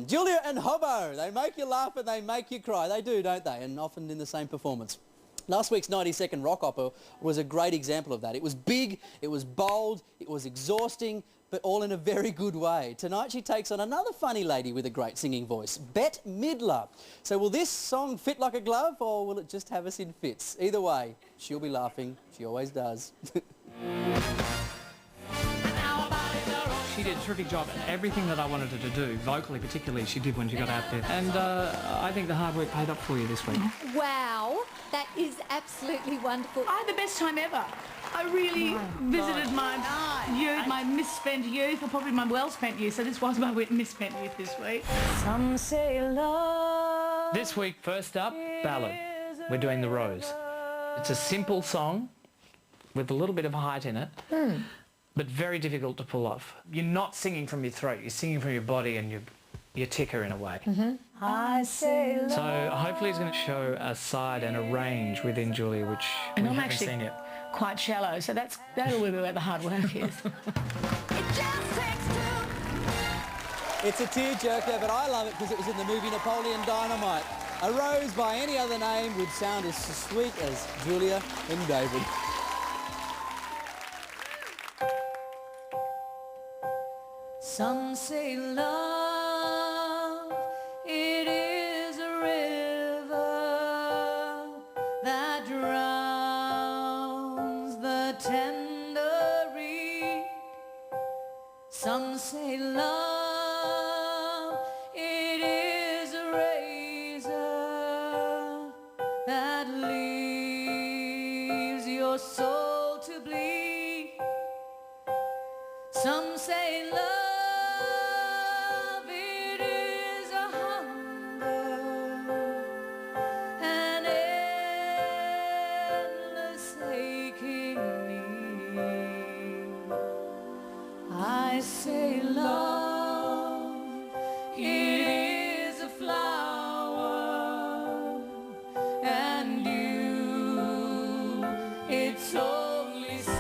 Julia and Hobbo, they make you laugh and they make you cry. They do, don't they? And often in the same performance. Last week's 90-second rock opera was a great example of that. It was big, it was bold, it was exhausting, but all in a very good way. Tonight she takes on another funny lady with a great singing voice, Bette Midler. So will this song fit like a glove, or will it just have us in fits? Either way, she'll be laughing. She always does. She did a terrific job, and everything that I wanted her to do, vocally particularly, she did when she got out there. And I think the hard work paid up for you this week. Wow, that is absolutely wonderful. I had the best time ever. I really visited my youth, my misspent youth, or probably my well-spent youth, so this was my misspent youth this week. Some say love. This week, first up, ballad. We're doing The Rose. It's a simple song with a little bit of height in it. But very difficult to pull off. You're not singing from your throat, you're singing from your body and your ticker in a way. I say love. So hopefully it's going to show a side and a range within Julia, which we haven't seen yet. Quite shallow, so that'll be where the hard work is. It's a tearjerker, but I love it because it was in the movie Napoleon Dynamite. A rose by any other name would sound as sweet as Julia and David. Some say love, it is a river that drowns the tender reed. Some say love, it is a razor that leaves your soul to bleed. Some say love, I say love, it is a flower, and you, it's only seed.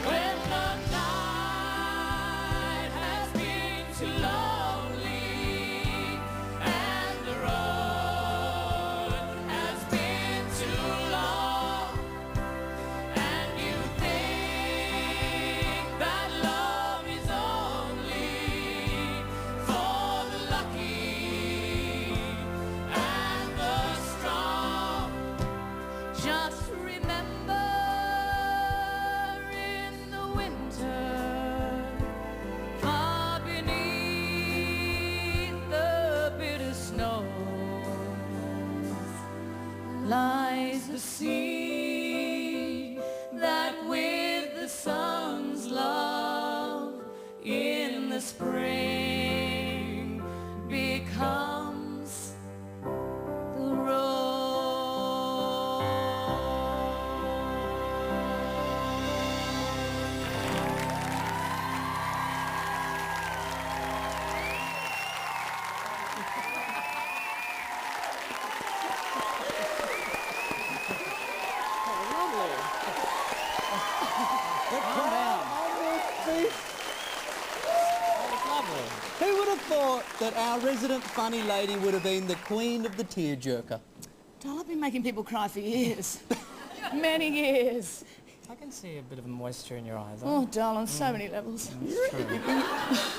When the night has been too lonely, and the road has been too long, just remember in the winter, far beneath the bitter snows, lies the sea that with the sun's love in the spring becomes the rose. Who would have thought that our resident funny lady would have been the queen of the tearjerker? Doll, I've been making people cry for years. Many years. I can see a bit of moisture in your eyes. Oh, doll, on so many levels. It's true.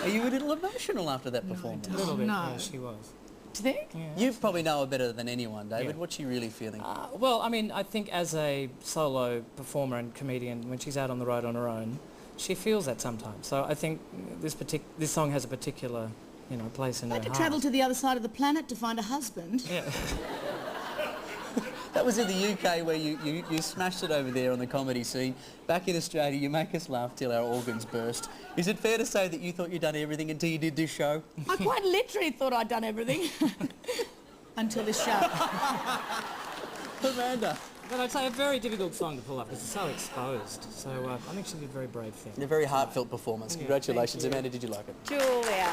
Are you a little emotional after that performance? A little bit, No. yeah, she was. Do you think? Yeah. You probably know her better than anyone, David. Yeah. What's she really feeling? Well, I mean, I think as a solo performer and comedian, when she's out on the road on her own, she feels that sometimes. So I think this song has a particular, place in her I had to heart. travel to the other side of the planet to find a husband. Yeah. That was in the UK where you smashed it over there on the comedy scene. Back in Australia, you make us laugh till our organs burst. Is it fair to say that you thought you'd done everything until you did this show? I quite literally thought I'd done everything until this show. Amanda. But I'd say a very difficult song to pull up because it's so exposed. So I think she did a very brave thing. A very heartfelt performance. Yeah, Congratulations, thank you. Amanda. Did you like it? Julia.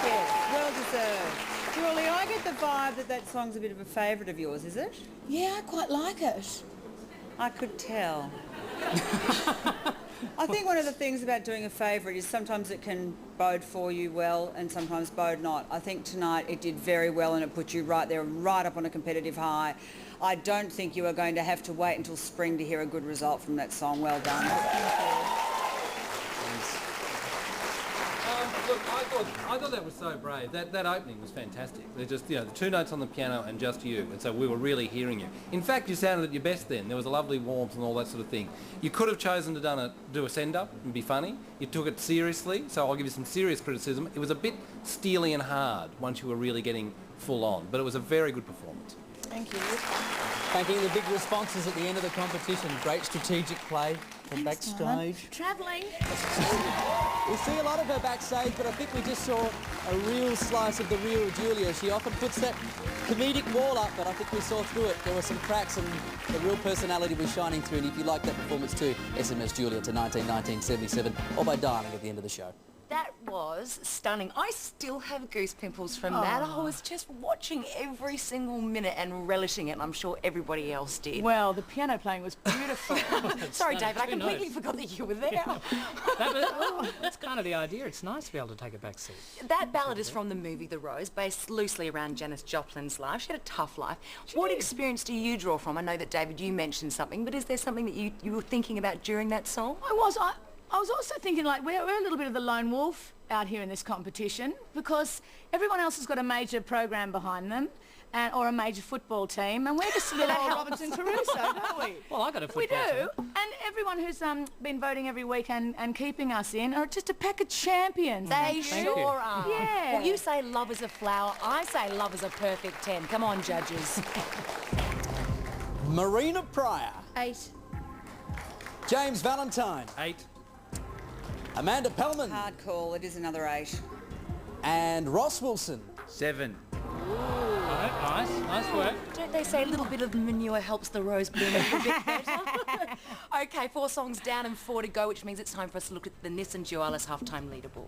Yes, well deserved. Julia, I get the vibe that that song's a bit of a favourite of yours, is it? Yeah, I quite like it. I could tell. I think one of the things about doing a favourite is sometimes it can bode for you well and sometimes bode not. I think tonight it did very well and it put you right there, right up on a competitive high. I don't think you are going to have to wait until spring to hear a good result from that song. Well done. Look, I thought that was so brave. That opening was fantastic. They're just, the two notes on the piano and just you, and so we were really hearing you. In fact, you sounded at your best then. There was a lovely warmth and all that sort of thing. You could have chosen to do a send-up and be funny. You took it seriously, so I'll give you some serious criticism. It was a bit steely and hard once you were really getting full on, but it was a very good performance. Thank you. Thanking the big responses at the end of the competition. Great strategic play from backstage. Travelling. We see a lot of her backstage, but I think we just saw a real slice of the real Julia. She often puts that comedic wall up, but I think we saw through it. There were some cracks and the real personality was shining through. And if you like that performance too, SMS Julia to 191977 or by dialing at the end of the show. That was stunning. I still have goose pimples from that. I was just watching every single minute and relishing it, and I'm sure everybody else did. Well, the piano playing was beautiful. Sorry, David, I completely forgot that you were there. That's kind of the idea. It's nice to be able to take a back seat. That ballad is from the movie The Rose, based loosely around Janis Joplin's life. She had a tough life. What experience do you draw from? I know that, David, you mentioned something, but is there something that you were thinking about during that song? I was also thinking, like, we're a little bit of the lone wolf out here in this competition because everyone else has got a major program behind them or a major football team, and we're just a little old Robinson Crusoe, don't we? Well, I got a football We do, team. and everyone who's been voting every week and keeping us in are just a pack of champions. They sure are. Yeah. Well, you say love is a flower. I say love is a perfect 10. Come on, judges. Marina Pryor. 8. James Valentine. 8. Amanda Pellman. Hard call. It is another 8. And Ross Wilson. 7. Nice work. Don't they say a little bit of manure helps the rose bloom a little bit better? Okay, 4 songs down and 4 to go, which means it's time for us to look at the Nissan Dualis halftime leaderboard.